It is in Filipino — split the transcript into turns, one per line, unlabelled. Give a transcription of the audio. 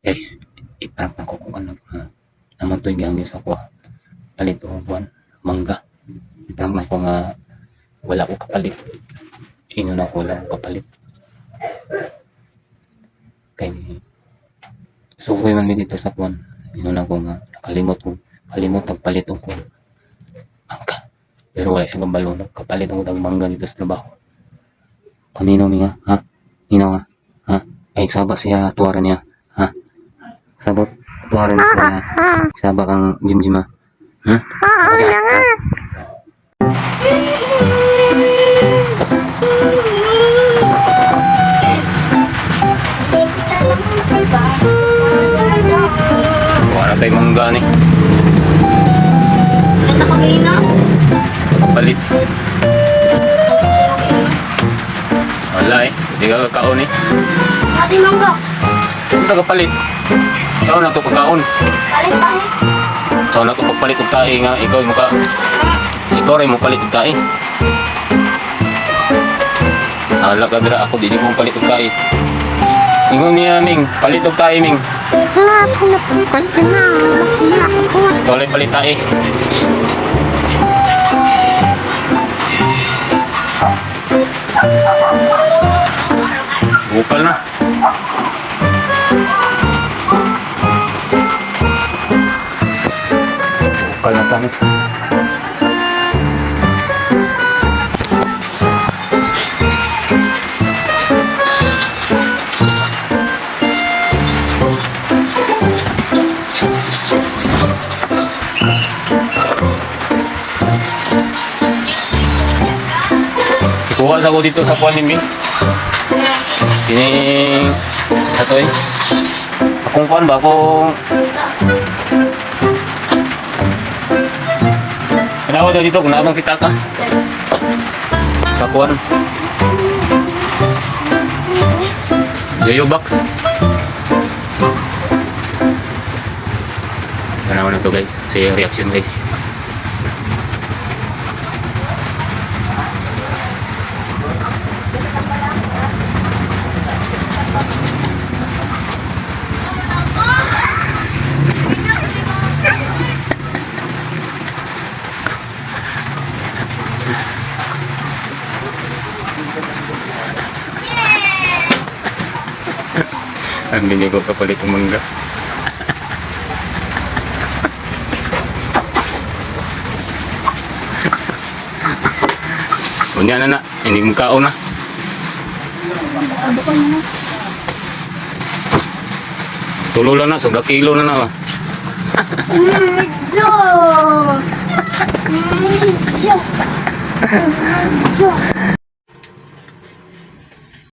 Guys, iprank na ko kung ano naman to yung sa ko palit o buwan mangga. Iprank na ko nga wala ko kapalit. Ino na ko wala ko kapalit. Kay suroy man mi dito sa kuwan. Ino na ko nga kalimot pagpalit og ko mangga. Pero wala siyang kabalo kapalit ang utang mangga dito sa trabaho. Paminaw mi nga, ha? Minaw nga, ha? Ay sabak siya tuwaran niya, ha? Sabot tuwaran siya, sabak ang jim ha? Ha? Wala tayo mangga ni.
Ito kami na.
Palit. Wala hindi ka kakaon
Ate mangga.
Ito kapalit. Saan na ito pagkaon?
Palit pa eh.
Saan na ito pagpalit ng tae nga ikaw rin mo palit ng tae. Hala ka dira ako di mo palit ng tae. Ingon niya Ming, palit ng tae Ming. Ikaw rin palit tae. Bukal na. Bukal na tanis. Ikuha sa ko dito sa kuwan ni Ming. Kining sa to akong kuan ba akong kanawa daw dito kung nabang kita ka sa kuan Joyo box kanawa na to guys sa reaction guys. Ang bini ko kapalit ng mangga. Unya na hindi mo kaon na. Tulo lang na, sobra kilo na na.
Medyo.